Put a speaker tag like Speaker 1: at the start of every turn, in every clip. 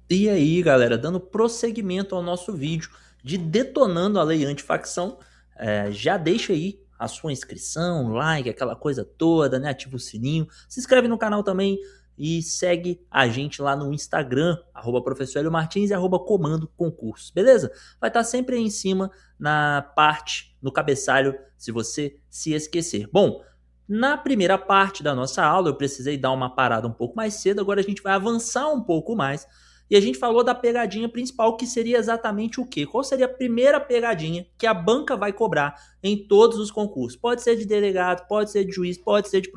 Speaker 1: E aí, galera, dando prosseguimento ao nosso vídeo de detonando a lei antifacção, já deixa aí a sua inscrição, like, aquela coisa toda, né? Ativa o sininho, se inscreve no canal também e segue a gente lá no Instagram, @professor Hélio Martins e @comando concursos, beleza? Vai estar sempre aí em cima na parte, no cabeçalho, se você se esquecer. Bom, na primeira parte da nossa aula, eu precisei dar uma parada um pouco mais cedo, agora a gente vai avançar um pouco mais e a gente falou da pegadinha principal, que seria exatamente o quê? Qual seria a primeira pegadinha que a banca vai cobrar em todos os concursos? Pode ser de delegado, pode ser de juiz, pode ser de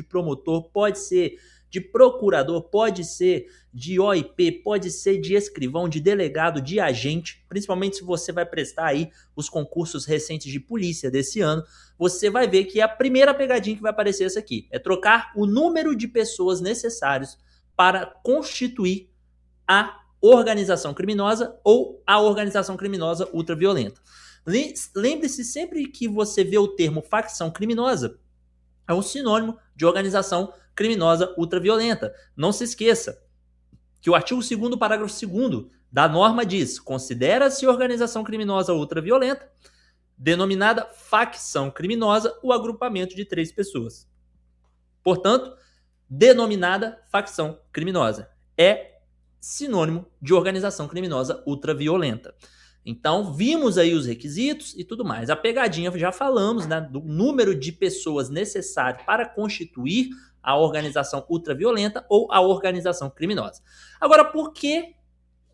Speaker 1: promotor, pode ser de procurador, pode ser de OIP, pode ser de escrivão, de delegado, de agente, principalmente se você vai prestar aí os concursos recentes de polícia desse ano, você vai ver que a primeira pegadinha que vai aparecer é essa aqui, é trocar o número de pessoas necessários para constituir a organização criminosa ou a organização criminosa ultraviolenta. Lembre-se sempre que você vê o termo facção criminosa, é um sinônimo de organização criminosa ultraviolenta. Não se esqueça que o artigo 2º, parágrafo 2º da norma diz: considera-se organização criminosa ultraviolenta, denominada facção criminosa, o agrupamento de 3 pessoas. Portanto, denominada facção criminosa. É sinônimo de organização criminosa ultraviolenta. Então, vimos aí os requisitos e tudo mais. A pegadinha, já falamos, né, do número de pessoas necessário para constituir a organização ultraviolenta ou a organização criminosa. Agora, por que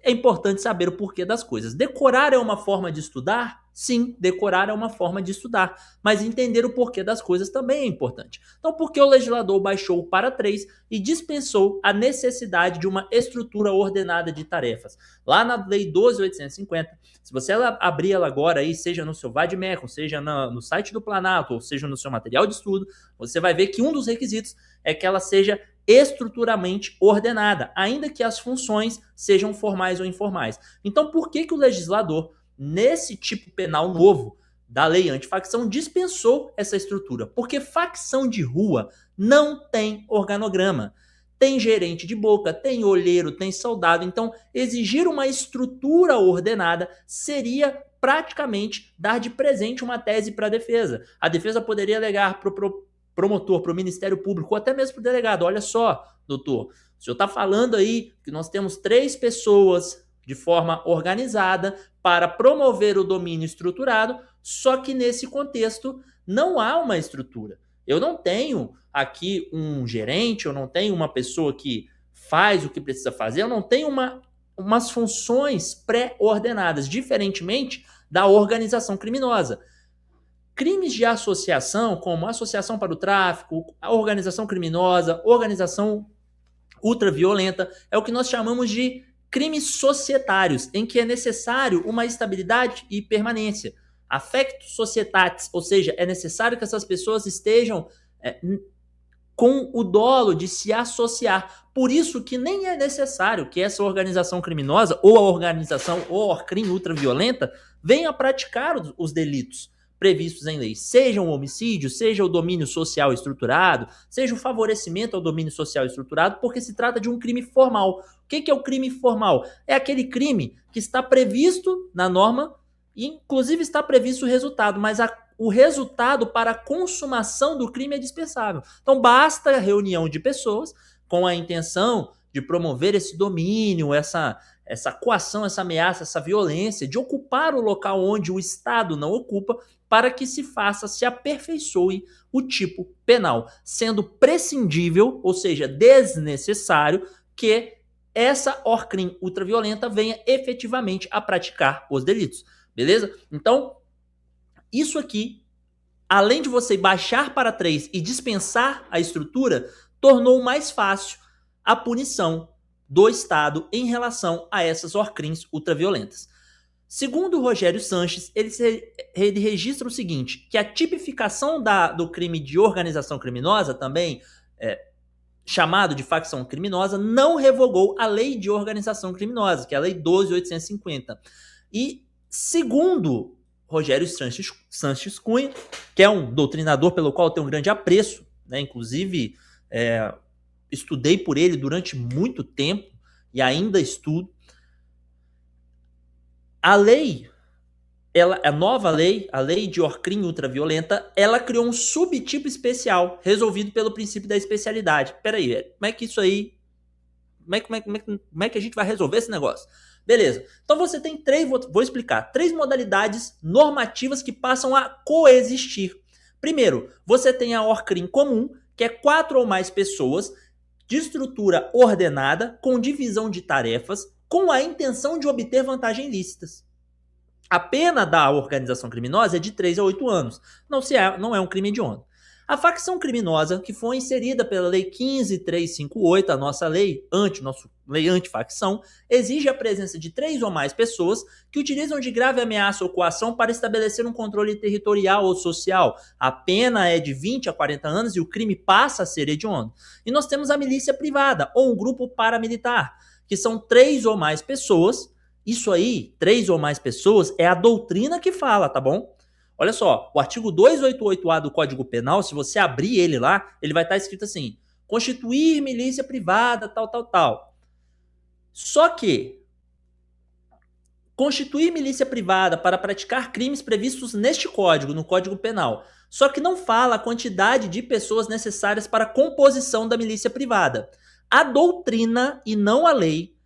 Speaker 1: é importante saber o porquê das coisas? Decorar é uma forma de estudar? Sim, decorar é uma forma de estudar, mas entender o porquê das coisas também é importante. Então, por que o legislador baixou para 3 e dispensou a necessidade de uma estrutura ordenada de tarefas? Lá na Lei 12.850, se você abrir ela agora, aí, seja no seu Vademecum, seja no site do Planalto, ou seja no seu material de estudo, você vai ver que um dos requisitos é que ela seja estruturalmente ordenada, ainda que as funções sejam formais ou informais. Então, por que o legislador, nesse tipo penal novo da lei antifacção, dispensou essa estrutura? Porque facção de rua não tem organograma. Tem gerente de boca, tem olheiro, tem soldado. Então, exigir uma estrutura ordenada seria praticamente dar de presente uma tese para a defesa. A defesa poderia alegar para o promotor, para o Ministério Público, ou até mesmo para o delegado: olha só, doutor, o senhor está falando aí que nós temos 3 pessoas de forma organizada para promover o domínio estruturado, só que nesse contexto não há uma estrutura. Eu não tenho aqui um gerente, eu não tenho uma pessoa que faz o que precisa fazer, eu não tenho umas funções pré-ordenadas, diferentemente da organização criminosa. Crimes de associação, como associação para o tráfico, a organização criminosa, organização ultraviolenta, é o que nós chamamos de crimes societários, em que é necessário uma estabilidade e permanência. Affecto societatis, ou seja, é necessário que essas pessoas estejam com o dolo de se associar. Por isso que nem é necessário que essa organização criminosa ou a organização ou a crime ultraviolenta venha praticar os delitos previstos em lei, seja um homicídio, seja o domínio social estruturado, seja o favorecimento ao domínio social estruturado, porque se trata de um crime formal. O que é o crime formal? É aquele crime que está previsto na norma e inclusive está previsto o resultado, mas o resultado para a consumação do crime é dispensável. Então basta a reunião de pessoas com a intenção de promover esse domínio, essa coação, essa ameaça, essa violência, de ocupar o local onde o Estado não ocupa, para que se aperfeiçoe o tipo penal, sendo prescindível, ou seja, desnecessário, que essa ORCRIM ultraviolenta venha efetivamente a praticar os delitos. Beleza? Então, isso aqui, além de você baixar para 3 e dispensar a estrutura, tornou mais fácil a punição do Estado em relação a essas ORCRIMs ultraviolentas. Segundo o Rogério Sanches, ele registra o seguinte, que a tipificação do crime de organização criminosa, também chamado de facção criminosa, não revogou a lei de organização criminosa, que é a lei 12.850. E segundo Rogério Sanches Cunha, que é um doutrinador pelo qual eu tenho um grande apreço, né? Inclusive estudei por ele durante muito tempo, e ainda estudo. A lei, a nova lei, a lei de Orcrim ultraviolenta, ela criou um subtipo especial, resolvido pelo princípio da especialidade. Peraí, como é que isso aí... Como é que a gente vai resolver esse negócio? Beleza. Então você tem vou explicar, 3 modalidades normativas que passam a coexistir. Primeiro, você tem a Orcrim comum, que é 4 ou mais pessoas, de estrutura ordenada, com divisão de tarefas, com a intenção de obter vantagens ilícitas. A pena da organização criminosa é de 3 a 8 anos. Não é um crime hediondo. A facção criminosa, que foi inserida pela Lei 15.358, a nossa lei antifacção, exige a presença de 3 ou mais pessoas que utilizam de grave ameaça ou coação para estabelecer um controle territorial ou social. A pena é de 20 a 40 anos e o crime passa a ser hediondo. E nós temos a milícia privada, ou um grupo paramilitar, que são 3 ou mais pessoas. Isso aí, 3 ou mais pessoas, é a doutrina que fala, tá bom? Olha só, o artigo 288-A do Código Penal, se você abrir ele lá, ele vai estar escrito assim: constituir milícia privada, tal. Só que constituir milícia privada para praticar crimes previstos neste código, no Código Penal, só que não fala a quantidade de pessoas necessárias para a composição da milícia privada. A doutrina, e não a lei,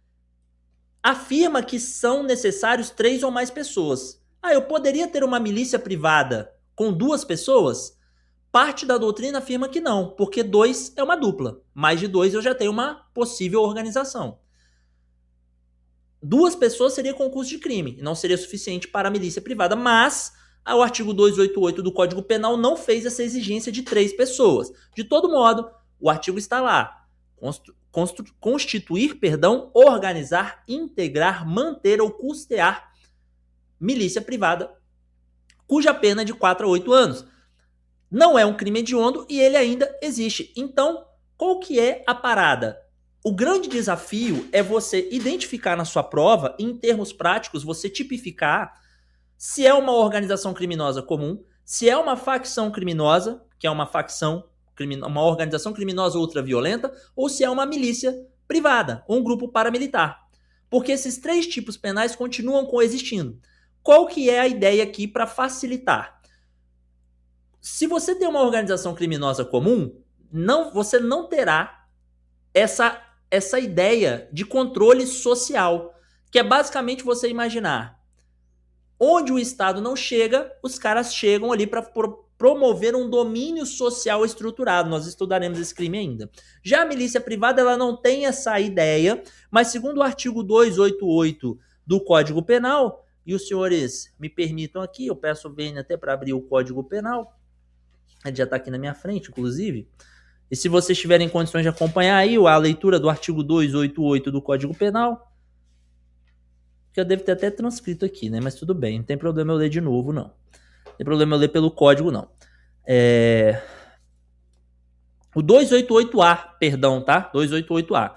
Speaker 1: afirma que são necessários 3 ou mais pessoas. Eu poderia ter uma milícia privada com 2 pessoas? Parte da doutrina afirma que não, porque 2 é uma dupla. Mais de 2 eu já tenho uma possível organização. 2 pessoas seria concurso de crime, não seria suficiente para a milícia privada, mas o artigo 288 do Código Penal não fez essa exigência de 3 pessoas. De todo modo, o artigo está lá. Constituir, organizar, integrar, manter ou custear milícia privada, cuja pena é de 4 a 8 anos. Não é um crime hediondo e ele ainda existe. Então, qual que é a parada? O grande desafio é você identificar na sua prova, em termos práticos, você tipificar se é uma organização criminosa comum, se é uma facção criminosa, que é uma organização criminosa ultraviolenta, ou se é uma milícia privada, ou um grupo paramilitar. Porque esses 3 tipos penais continuam coexistindo. Qual que é a ideia aqui para facilitar? Se você tem uma organização criminosa comum, você não terá essa ideia de controle social, que é basicamente você imaginar onde o Estado não chega, os caras chegam ali para promover um domínio social estruturado. Nós estudaremos esse crime ainda. Já a milícia privada, ela não tem essa ideia, mas segundo o artigo 288 do Código Penal, e os senhores me permitam aqui, eu peço o VN até para abrir o Código Penal, ele já está aqui na minha frente, inclusive, e se vocês tiverem condições de acompanhar aí a leitura do artigo 288 do Código Penal, que eu devo ter até transcrito aqui, né? Mas tudo bem, não tem problema eu ler de novo, não. Não tem problema eu ler pelo código, não. O 288A, perdão, tá? 288A.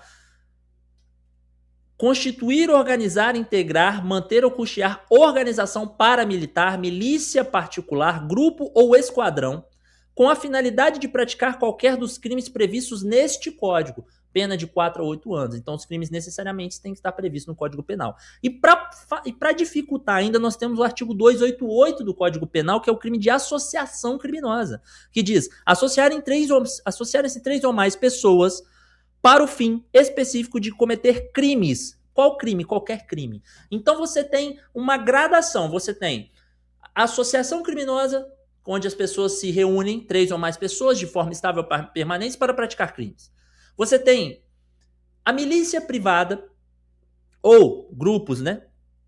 Speaker 1: Constituir, organizar, integrar, manter ou custear organização paramilitar, milícia particular, grupo ou esquadrão, com a finalidade de praticar qualquer dos crimes previstos neste código, pena de 4 a 8 anos. Então, os crimes necessariamente têm que estar previstos no Código Penal. E para dificultar ainda, nós temos o artigo 288 do Código Penal, que é o crime de associação criminosa, que diz associar-se 3 ou mais pessoas para o fim específico de cometer crimes. Qual crime? Qualquer crime. Então, você tem uma gradação. Você tem associação criminosa, onde as pessoas se reúnem, 3 ou mais pessoas, de forma estável permanente, para praticar crimes. Você tem a milícia privada, ou grupos, né,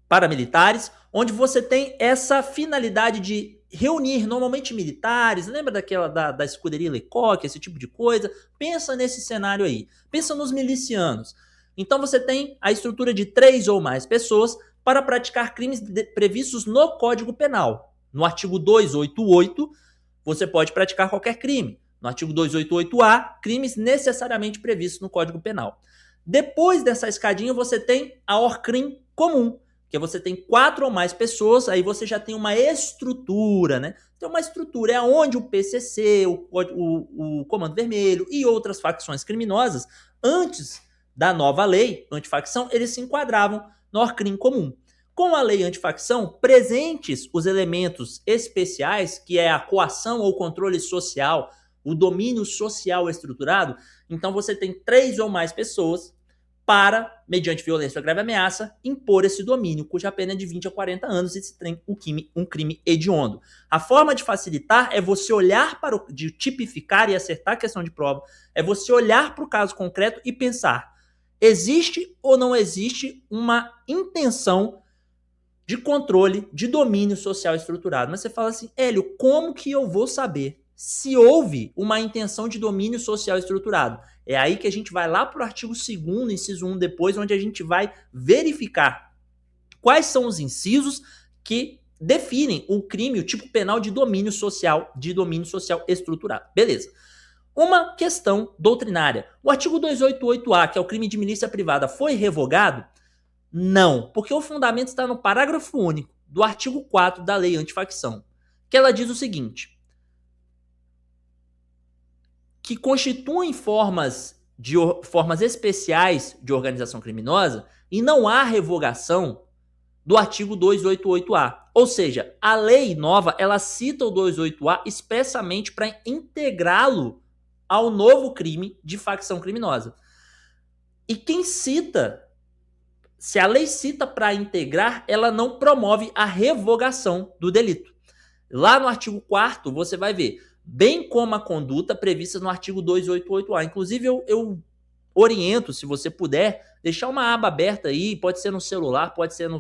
Speaker 1: paramilitares, onde você tem essa finalidade de reunir normalmente militares. Lembra da escuderia Lecoq, esse tipo de coisa? Pensa nesse cenário aí. Pensa nos milicianos. Então você tem a estrutura de 3 ou mais pessoas para praticar crimes previstos no Código Penal. No artigo 288, você pode praticar qualquer crime. No artigo 288A, crimes necessariamente previstos no Código Penal. Depois dessa escadinha, você tem a Orcrim comum, que você tem 4 ou mais pessoas, aí você já tem uma estrutura, né? Tem uma estrutura, é onde o PCC, o Comando Vermelho e outras facções criminosas, antes da nova lei antifacção, eles se enquadravam no crime comum. Com a lei antifacção, presentes os elementos especiais, que é a coação ou controle social, o domínio social estruturado, então você tem 3 ou mais pessoas para, mediante violência ou grave ameaça, impor esse domínio, cuja pena é de 20 a 40 anos e se tem um crime hediondo. A forma de facilitar é você olhar para de tipificar e acertar a questão de prova, é você olhar para o caso concreto e pensar, existe ou não existe uma intenção de controle, de domínio social estruturado. Mas você fala assim, Hélio, como que eu vou saber se houve uma intenção de domínio social estruturado? É aí que a gente vai lá para o artigo 2º, inciso 1 depois, onde a gente vai verificar quais são os incisos que definem o crime, o tipo penal de domínio social estruturado. Beleza. Uma questão doutrinária. O artigo 288-A, que é o crime de milícia privada, foi revogado? Não, porque o fundamento está no parágrafo único do artigo 4 da lei antifacção, que ela diz o seguinte, que constituem formas especiais de organização criminosa e não há revogação do artigo 288-A. Ou seja, a lei nova, ela cita o 288-A expressamente para integrá-lo ao novo crime de facção criminosa. E quem cita, se a lei cita para integrar, ela não promove a revogação do delito. Lá no artigo 4º, você vai ver, bem como a conduta prevista no artigo 288-A. Inclusive, eu oriento, se você puder, deixar uma aba aberta aí, pode ser no celular, pode ser no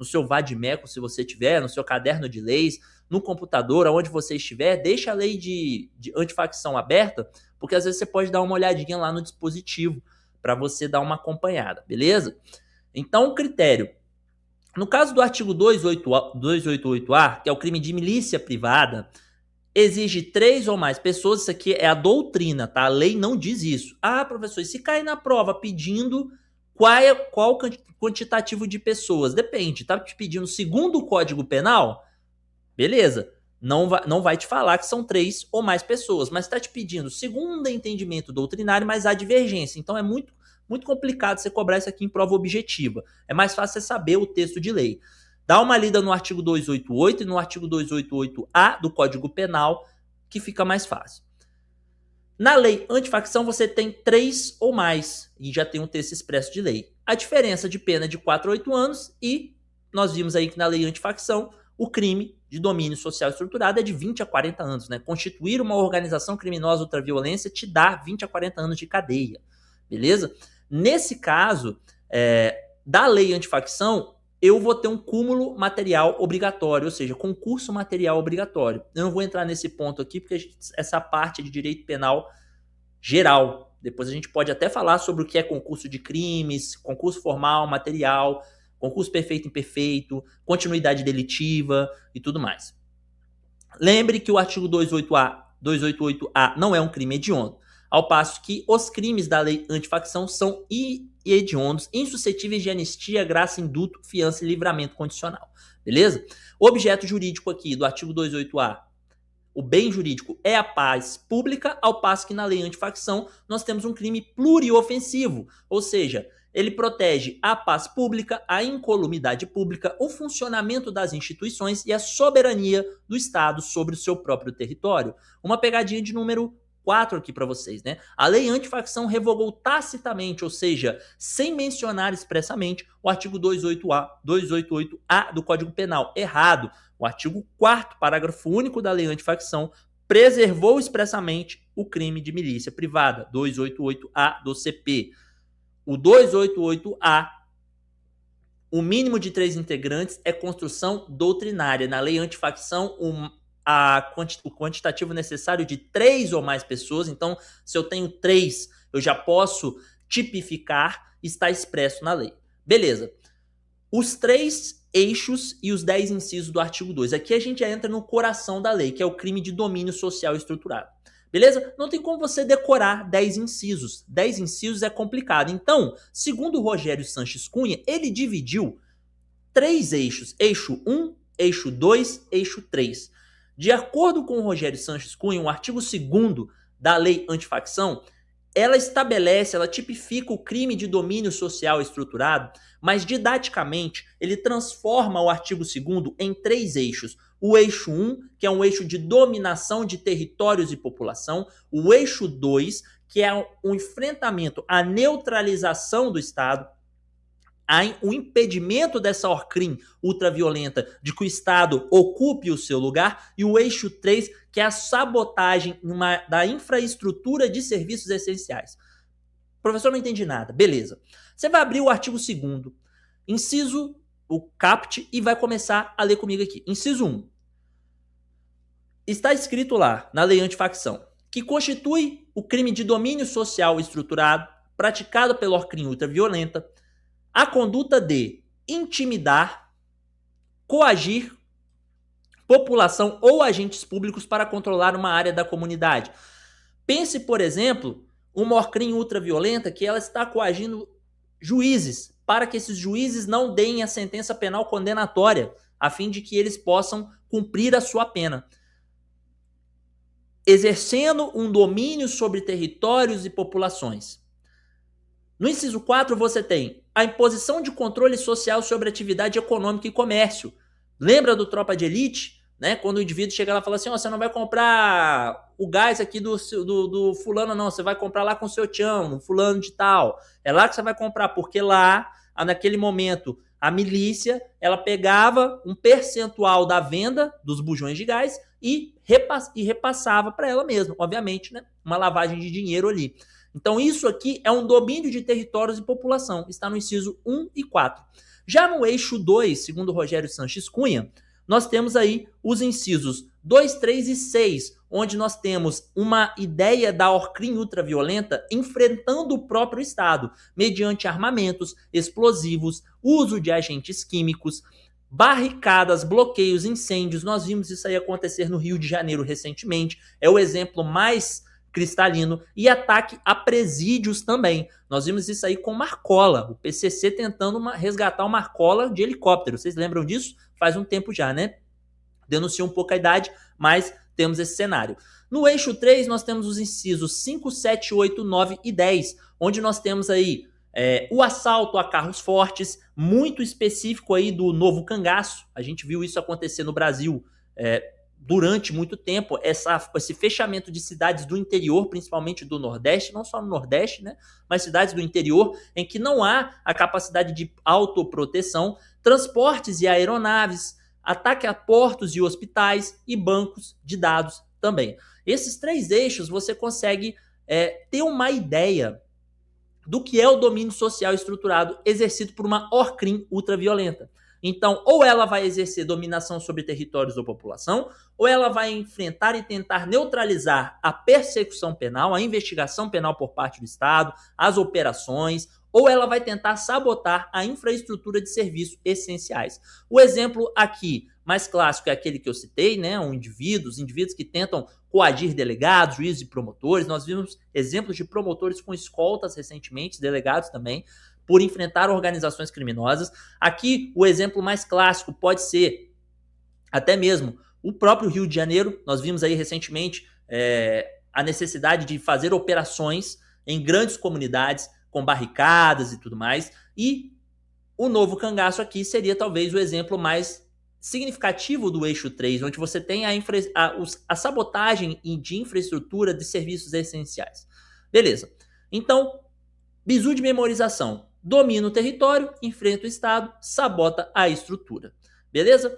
Speaker 1: seu vadimeco, se você tiver, no seu caderno de leis, no computador, aonde você estiver, deixa a lei de antifacção aberta, porque às vezes você pode dar uma olhadinha lá no dispositivo, para você dar uma acompanhada, beleza? Então, o critério. No caso do artigo 288-A, que é o crime de milícia privada, exige 3 ou mais pessoas, isso aqui é a doutrina, tá? A lei não diz isso. Ah, professor, e se cair na prova pedindo qual quantitativo de pessoas? Depende, tá te pedindo segundo o Código Penal? Beleza, não vai te falar que são 3 ou mais pessoas, mas está te pedindo segundo entendimento doutrinário, mas há divergência. Então é muito complicado você cobrar isso aqui em prova objetiva. É mais fácil você saber o texto de lei. Dá uma lida no artigo 288 e no artigo 288-A do Código Penal, que fica mais fácil. Na lei antifacção, você tem 3 ou mais, e já tem um texto expresso de lei. A diferença de pena é de 4 a 8 anos, e nós vimos aí que na lei antifacção, o crime de domínio social estruturado é de 20 a 40 anos, né? Constituir uma organização criminosa ultraviolência te dá 20 a 40 anos de cadeia, beleza? Nesse caso, da lei antifacção, eu vou ter um cúmulo material obrigatório, ou seja, concurso material obrigatório. Eu não vou entrar nesse ponto aqui, porque essa parte é de direito penal geral. Depois a gente pode até falar sobre o que é concurso de crimes, concurso formal, material, concurso perfeito e imperfeito, continuidade delitiva e tudo mais. Lembre que o artigo 288-A não é um crime hediondo, ao passo que os crimes da lei antifacção são hediondos, insuscetíveis de anistia, graça, indulto, fiança e livramento condicional. Beleza? O objeto jurídico aqui do artigo 288-A, o bem jurídico, é a paz pública, ao passo que na lei antifacção nós temos um crime pluriofensivo, ou seja, ele protege a paz pública, a incolumidade pública, o funcionamento das instituições e a soberania do Estado sobre o seu próprio território. Uma pegadinha de número 4 aqui para vocês, né? A lei antifacção revogou tacitamente, ou seja, sem mencionar expressamente, o artigo 288-A do Código Penal. Errado. O artigo 4º, parágrafo único da lei antifacção, preservou expressamente o crime de milícia privada, 288-A do CP. O 288-A, o mínimo de 3 integrantes é construção doutrinária. Na lei antifacção, o quantitativo necessário de 3 ou mais pessoas. Então, se eu tenho 3, eu já posso tipificar, está expresso na lei. Beleza. Os 3 eixos e os 10 incisos do artigo 2. Aqui a gente já entra no coração da lei, que é o crime de domínio social estruturado. Beleza? Não tem como você decorar 10 incisos. 10 incisos é complicado. Então, segundo o Rogério Sanches Cunha, ele dividiu 3 eixos. Eixo 1, eixo 2, eixo 3. De acordo com o Rogério Sanches Cunha, o artigo 2º da lei antifacção, ela estabelece, ela tipifica o crime de domínio social estruturado, mas didaticamente ele transforma o artigo 2º em 3 eixos. O eixo 1, que é um eixo de dominação de territórios e população. O eixo 2, que é o enfrentamento, a neutralização do Estado, o impedimento dessa ORCRIM ultraviolenta de que o Estado ocupe o seu lugar, e o eixo 3, que é a sabotagem da infraestrutura de serviços essenciais. Professor, não entendi nada. Beleza. Você vai abrir o artigo 2º, inciso, o caput, e vai começar a ler comigo aqui. Inciso 1. Está escrito lá, na lei antifacção, que constitui o crime de domínio social estruturado praticado pela ORCRIM ultraviolenta a conduta de intimidar, coagir população ou agentes públicos para controlar uma área da comunidade. Pense, por exemplo, uma ORCRIM ultraviolenta que ela está coagindo juízes para que esses juízes não deem a sentença penal condenatória, a fim de que eles possam cumprir a sua pena. Exercendo um domínio sobre territórios e populações. No inciso 4, você tem a imposição de controle social sobre atividade econômica e comércio. Lembra do Tropa de Elite? Né? Quando o indivíduo chega lá e fala assim, você não vai comprar o gás aqui do fulano, não. Você vai comprar lá com o seu tchão, fulano de tal. É lá que você vai comprar, porque lá, naquele momento, a milícia, ela pegava um percentual da venda dos bujões de gás e repassava para ela mesma. Obviamente, né? Uma lavagem de dinheiro ali. Então isso aqui é um domínio de territórios e população, está no inciso 1 e 4. Já no eixo 2, segundo Rogério Sanches Cunha, nós temos aí os incisos 2, 3 e 6, onde nós temos uma ideia da ORCRIM ultraviolenta enfrentando o próprio Estado, mediante armamentos, explosivos, uso de agentes químicos, barricadas, bloqueios, incêndios. Nós vimos isso aí acontecer no Rio de Janeiro recentemente, é o exemplo mais cristalino, e ataque a presídios também. Nós vimos isso aí com Marcola, o PCC tentando resgatar o Marcola de helicóptero. Vocês lembram disso? Faz um tempo já, né? Denuncia um pouco a idade, mas temos esse cenário. No eixo 3, nós temos os incisos 5, 7, 8, 9 e 10, onde nós temos aí o assalto a carros fortes, muito específico aí do novo cangaço. A gente viu isso acontecer no Brasil durante muito tempo, esse fechamento de cidades do interior, principalmente do Nordeste, não só no Nordeste, né, mas cidades do interior, em que não há a capacidade de autoproteção, transportes e aeronaves, ataque a portos e hospitais e bancos de dados também. Esses 3 eixos você consegue ter uma ideia do que é o domínio social estruturado exercido por uma ORCRIM ultraviolenta. Então, ou ela vai exercer dominação sobre territórios ou população, ou ela vai enfrentar e tentar neutralizar a persecução penal, a investigação penal por parte do Estado, as operações, ou ela vai tentar sabotar a infraestrutura de serviços essenciais. O exemplo aqui mais clássico é aquele que eu citei, né? Os indivíduos que tentam coagir delegados, juízes e promotores. Nós vimos exemplos de promotores com escoltas recentemente, delegados também, por enfrentar organizações criminosas. Aqui, o exemplo mais clássico pode ser até mesmo o próprio Rio de Janeiro. Nós vimos aí recentemente a necessidade de fazer operações em grandes comunidades, com barricadas e tudo mais. E o novo cangaço aqui seria talvez o exemplo mais significativo do eixo 3, onde você tem a sabotagem de infraestrutura de serviços essenciais. Beleza. Então, bizu de memorização. Domina o território, enfrenta o Estado, sabota a estrutura. Beleza?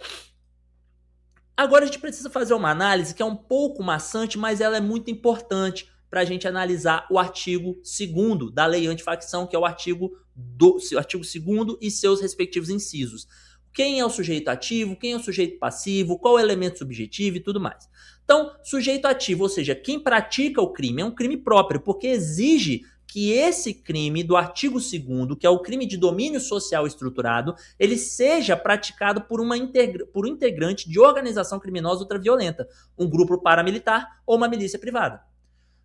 Speaker 1: Agora a gente precisa fazer uma análise que é um pouco maçante, mas ela é muito importante para a gente analisar o artigo 2º da lei antifacção, que é o artigo 2º e seus respectivos incisos. Quem é o sujeito ativo, quem é o sujeito passivo, qual é o elemento subjetivo e tudo mais. Então, sujeito ativo, ou seja, quem pratica o crime, é um crime próprio, porque exige que esse crime do artigo 2º, que é o crime de domínio social estruturado, ele seja praticado por um integrante de organização criminosa ultraviolenta, um grupo paramilitar ou uma milícia privada.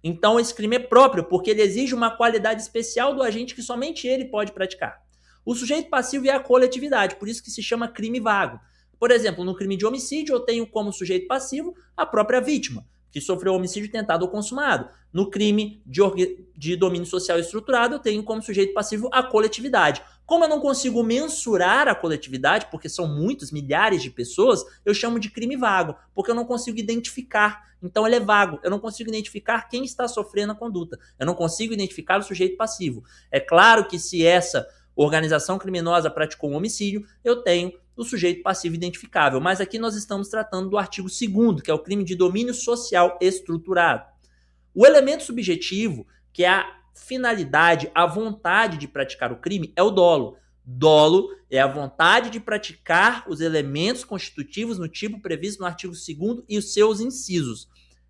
Speaker 1: Então esse crime é próprio, porque ele exige uma qualidade especial do agente que somente ele pode praticar. O sujeito passivo é a coletividade, por isso que se chama crime vago. Por exemplo, no crime de homicídio eu tenho como sujeito passivo a própria vítima, que sofreu homicídio tentado ou consumado. No crime de domínio social estruturado, eu tenho como sujeito passivo a coletividade. Como eu não consigo mensurar a coletividade, porque são muitos, milhares de pessoas, eu chamo de crime vago, porque eu não consigo identificar. Então ele é vago, eu não consigo identificar quem está sofrendo a conduta, eu não consigo identificar o sujeito passivo. É claro que se essa organização criminosa praticou um homicídio, eu tenho o sujeito passivo identificável, mas aqui nós estamos tratando do artigo 2º, que é o crime de domínio social estruturado. O elemento subjetivo, que é a finalidade, a vontade de praticar o crime, é o dolo. Dolo é a vontade de praticar os elementos constitutivos no tipo previsto no artigo 2º e os seus incisos.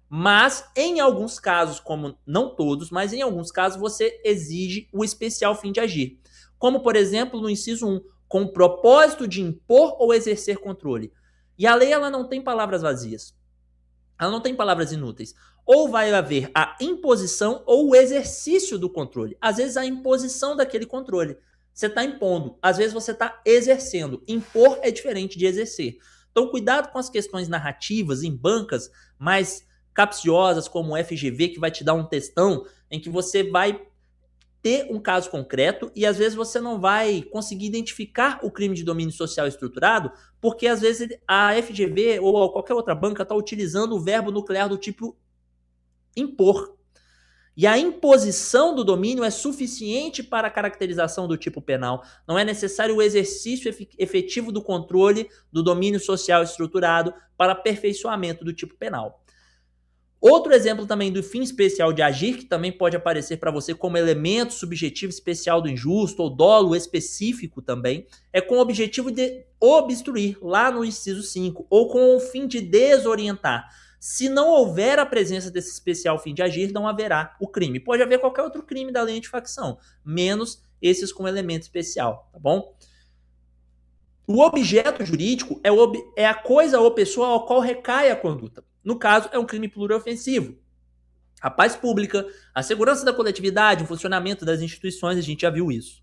Speaker 1: Mas, em alguns casos, como não todos, mas em alguns casos, você exige o especial fim de agir. Como, por exemplo, no inciso 1, com o propósito de impor ou exercer controle. E a lei ela não tem palavras vazias. Ela não tem palavras inúteis. Ou vai haver a imposição ou o exercício do controle. Às vezes a imposição daquele controle. Você está impondo, às vezes você está exercendo. Impor é diferente de exercer. Então cuidado com as questões narrativas em bancas mais capciosas como o FGV, que vai te dar um textão em que você vai ter um caso concreto e às vezes você não vai conseguir identificar o crime de domínio social estruturado, porque às vezes a FGV ou qualquer outra banca está utilizando o verbo nuclear do tipo impor. E a imposição do domínio é suficiente para a caracterização do tipo penal. Não é necessário o exercício efetivo do controle do domínio social estruturado para aperfeiçoamento do tipo penal. Outro exemplo também do fim especial de agir, que também pode aparecer para você como elemento subjetivo especial do injusto ou dolo específico também, é com o objetivo de obstruir, lá no inciso 5, ou com o fim de desorientar. Se não houver a presença desse especial fim de agir, não haverá o crime. Pode haver qualquer outro crime da lei antifacção, menos esses com elemento especial, tá bom? O objeto jurídico é a coisa ou pessoa ao qual recai a conduta. No caso, é um crime pluriofensivo. A paz pública, a segurança da coletividade, o funcionamento das instituições, a gente já viu isso.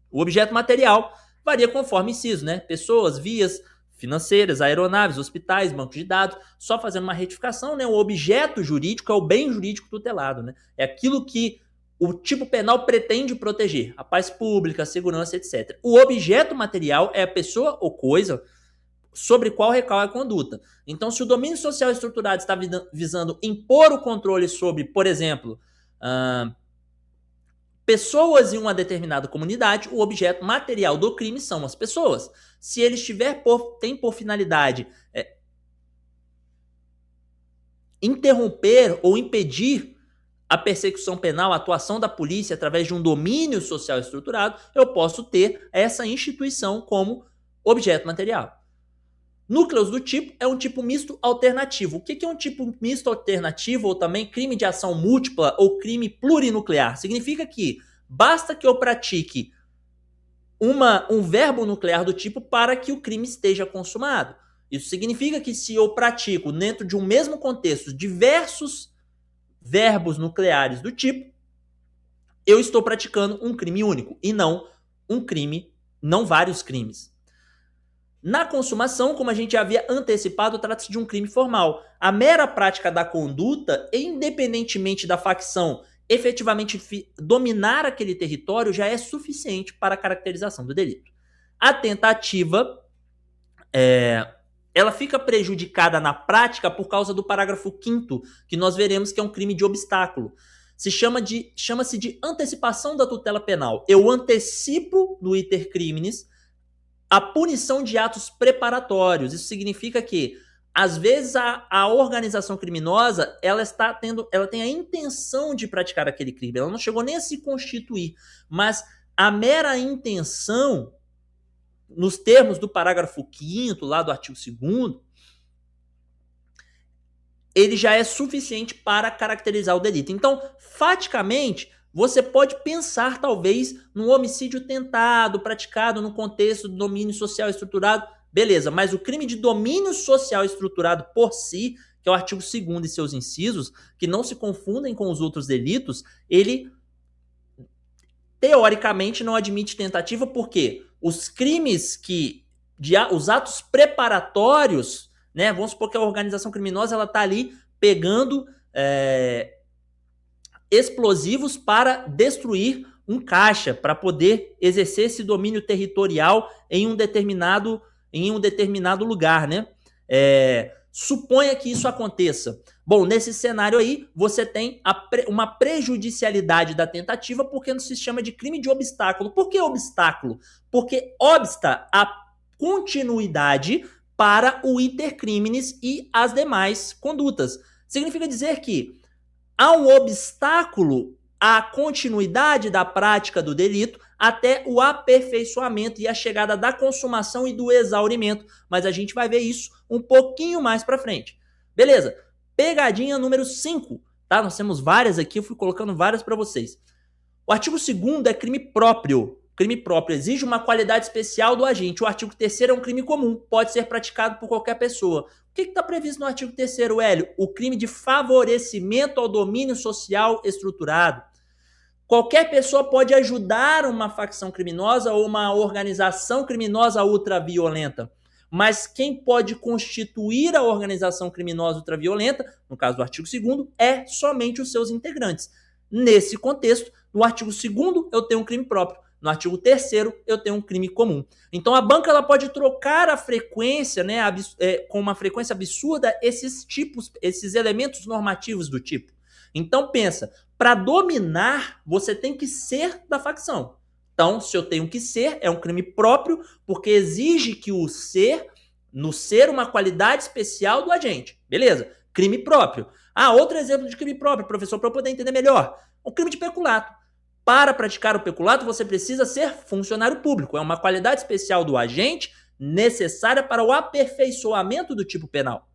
Speaker 1: O objeto material varia conforme inciso, né? Pessoas, vias financeiras, aeronaves, hospitais, bancos de dados. Só fazendo uma retificação, né? O objeto jurídico é o bem jurídico tutelado, né? É aquilo que o tipo penal pretende proteger. A paz pública, a segurança, etc. O objeto material é a pessoa ou coisa sobre qual recai a conduta. Então, se o domínio social estruturado está visando impor o controle sobre, por exemplo, pessoas em uma determinada comunidade, o objeto material do crime são as pessoas. Se ele tem por finalidade interromper ou impedir a persecução penal, a atuação da polícia através de um domínio social estruturado, eu posso ter essa instituição como objeto material. Núcleos do tipo é um tipo misto alternativo. O que é um tipo misto alternativo ou também crime de ação múltipla ou crime plurinuclear? Significa que basta que eu pratique um verbo nuclear do tipo para que o crime esteja consumado. Isso significa que se eu pratico dentro de um mesmo contexto diversos verbos nucleares do tipo, eu estou praticando um crime único e não não vários crimes. Na consumação, como a gente já havia antecipado, trata-se de um crime formal. A mera prática da conduta, independentemente da facção efetivamente dominar aquele território, já é suficiente para a caracterização do delito. A tentativa, ela fica prejudicada na prática por causa do parágrafo 5º, que nós veremos que é um crime de obstáculo. Chama-se de antecipação da tutela penal. Eu antecipo no iter criminis a punição de atos preparatórios. Isso significa que, às vezes, a organização criminosa ela tem a intenção de praticar aquele crime. Ela não chegou nem a se constituir, mas a mera intenção, nos termos do parágrafo 5º, lá do artigo 2º, ele já é suficiente para caracterizar o delito. Então, faticamente, você pode pensar, talvez, num homicídio tentado, praticado no contexto do domínio social estruturado, beleza, mas o crime de domínio social estruturado por si, que é o artigo 2º e seus incisos, que não se confundem com os outros delitos, ele, teoricamente, não admite tentativa, porque os crimes os atos preparatórios, né, vamos supor que a organização criminosa está ali pegando explosivos para destruir um caixa, para poder exercer esse domínio territorial em um determinado lugar, né? Suponha que isso aconteça. Bom, nesse cenário aí, você tem uma prejudicialidade da tentativa, porque não se chama de crime de obstáculo. Por que obstáculo? Porque obsta a continuidade para o iter criminis e as demais condutas. Significa dizer que há um obstáculo à continuidade da prática do delito até o aperfeiçoamento e a chegada da consumação e do exaurimento. Mas a gente vai ver isso um pouquinho mais para frente. Beleza? Pegadinha número 5. Tá? Nós temos várias aqui, eu fui colocando várias para vocês. O artigo 2º é crime próprio. Crime próprio exige uma qualidade especial do agente. O artigo 3º é um crime comum, pode ser praticado por qualquer pessoa. O que está previsto no artigo 3º, Hélio? O crime de favorecimento ao domínio social estruturado. Qualquer pessoa pode ajudar uma facção criminosa ou uma organização criminosa ultraviolenta. Mas quem pode constituir a organização criminosa ultraviolenta, no caso do artigo 2º, é somente os seus integrantes. Nesse contexto, no artigo 2º eu tenho um crime próprio. No artigo 3º, eu tenho um crime comum. Então, a banca ela pode trocar a frequência, né, com uma frequência absurda, esses elementos normativos do tipo. Então, pensa, para dominar, você tem que ser da facção. Então, se eu tenho que ser, é um crime próprio, porque exige que o ser, no ser, uma qualidade especial do agente. Beleza? Crime próprio. Outro exemplo de crime próprio, professor, para eu poder entender melhor. O crime de peculato. Para praticar o peculato, você precisa ser funcionário público. É uma qualidade especial do agente necessária para o aperfeiçoamento do tipo penal.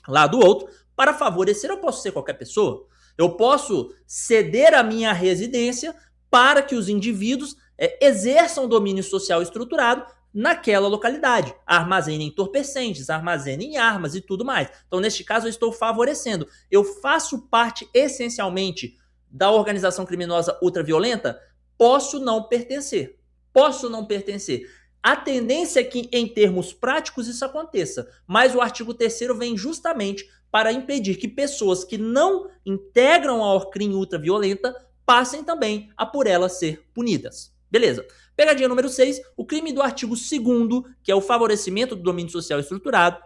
Speaker 1: Lá do outro, para favorecer, eu posso ser qualquer pessoa. Eu posso ceder a minha residência para que os indivíduos exerçam domínio social estruturado naquela localidade. Armazenem entorpecentes, armazenem armas e tudo mais. Então, neste caso, eu estou favorecendo. Eu faço parte, essencialmente, da organização criminosa ultraviolenta? Posso não pertencer. A tendência é que, em termos práticos, isso aconteça. Mas o artigo 3º vem justamente para impedir que pessoas que não integram a ORCRIM ultraviolenta passem também a por ela ser punidas. Beleza. Pegadinha número 6, o crime do artigo 2º, que é o favorecimento do domínio social estruturado,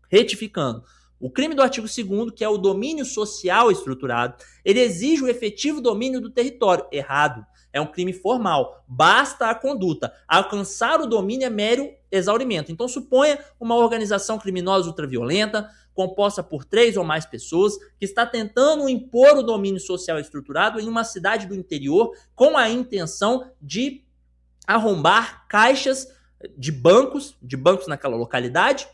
Speaker 1: retificando. O crime do artigo 2º, que é o domínio social estruturado, ele exige o efetivo domínio do território. Errado. É um crime formal. Basta a conduta. Alcançar o domínio é mero exaurimento. Então, suponha uma organização criminosa ultraviolenta, composta por 3 ou mais pessoas, que está tentando impor o domínio social estruturado em uma cidade do interior com a intenção de arrombar caixas de bancos naquela localidade.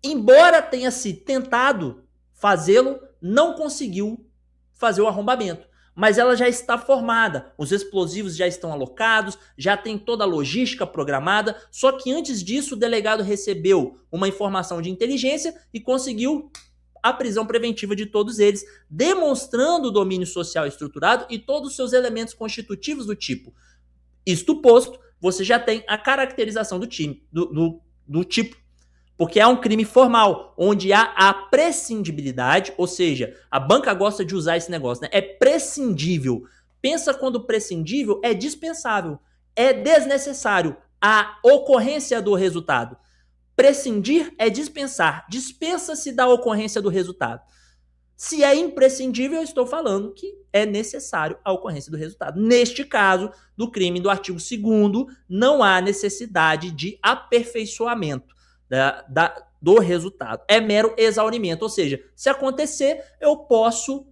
Speaker 1: Embora tenha se tentado fazê-lo, não conseguiu fazer o arrombamento. Mas ela já está formada, os explosivos já estão alocados, já tem toda a logística programada, só que antes disso o delegado recebeu uma informação de inteligência e conseguiu a prisão preventiva de todos eles, demonstrando o domínio social estruturado e todos os seus elementos constitutivos do tipo. Isto posto, você já tem a caracterização do tipo. Porque é um crime formal, onde há a prescindibilidade, ou seja, a banca gosta de usar esse negócio, né? É prescindível. Pensa quando prescindível é dispensável, é desnecessário a ocorrência do resultado. Prescindir é dispensar, dispensa-se da ocorrência do resultado. Se é imprescindível, eu estou falando que é necessário a ocorrência do resultado. Neste caso, do crime do artigo 2º, não há necessidade de aperfeiçoamento do resultado. É mero exaurimento. Ou seja, se acontecer, eu posso...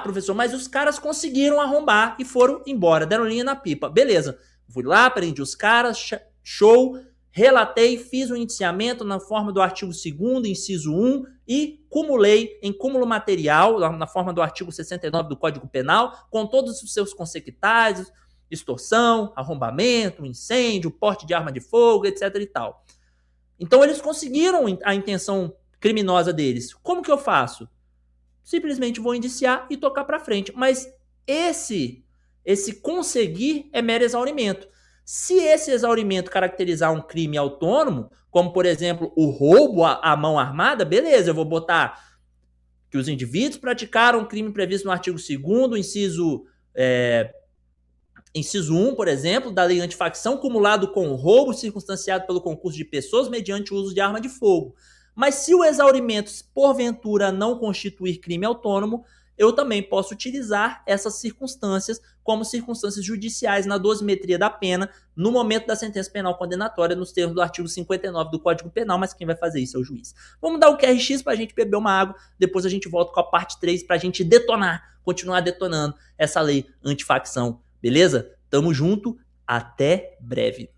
Speaker 1: professor, mas os caras conseguiram arrombar e foram embora, deram linha na pipa. Beleza. Fui lá, prendi os caras, show, relatei, fiz um indiciamento na forma do artigo 2º, inciso 1, e cumulei em cúmulo material, na forma do artigo 69 do Código Penal, com todos os seus consequentários, extorsão, arrombamento, incêndio, porte de arma de fogo, etc e tal. Então eles conseguiram a intenção criminosa deles. Como que eu faço? Simplesmente vou indiciar e tocar para frente. Mas esse conseguir é mero exaurimento. Se esse exaurimento caracterizar um crime autônomo, como por exemplo o roubo à mão armada, beleza, eu vou botar que os indivíduos praticaram o crime previsto no artigo 2º, inciso 1, por exemplo, da lei antifacção, cumulado com o roubo circunstanciado pelo concurso de pessoas mediante o uso de arma de fogo. Mas se o exaurimento, porventura, não constituir crime autônomo, eu também posso utilizar essas circunstâncias como circunstâncias judiciais na dosimetria da pena no momento da sentença penal condenatória, nos termos do artigo 59 do Código Penal, mas quem vai fazer isso é o juiz. Vamos dar o QRX para a gente beber uma água, depois a gente volta com a parte 3 para a gente detonar, continuar detonando essa lei antifacção, beleza? Tamo junto, até breve.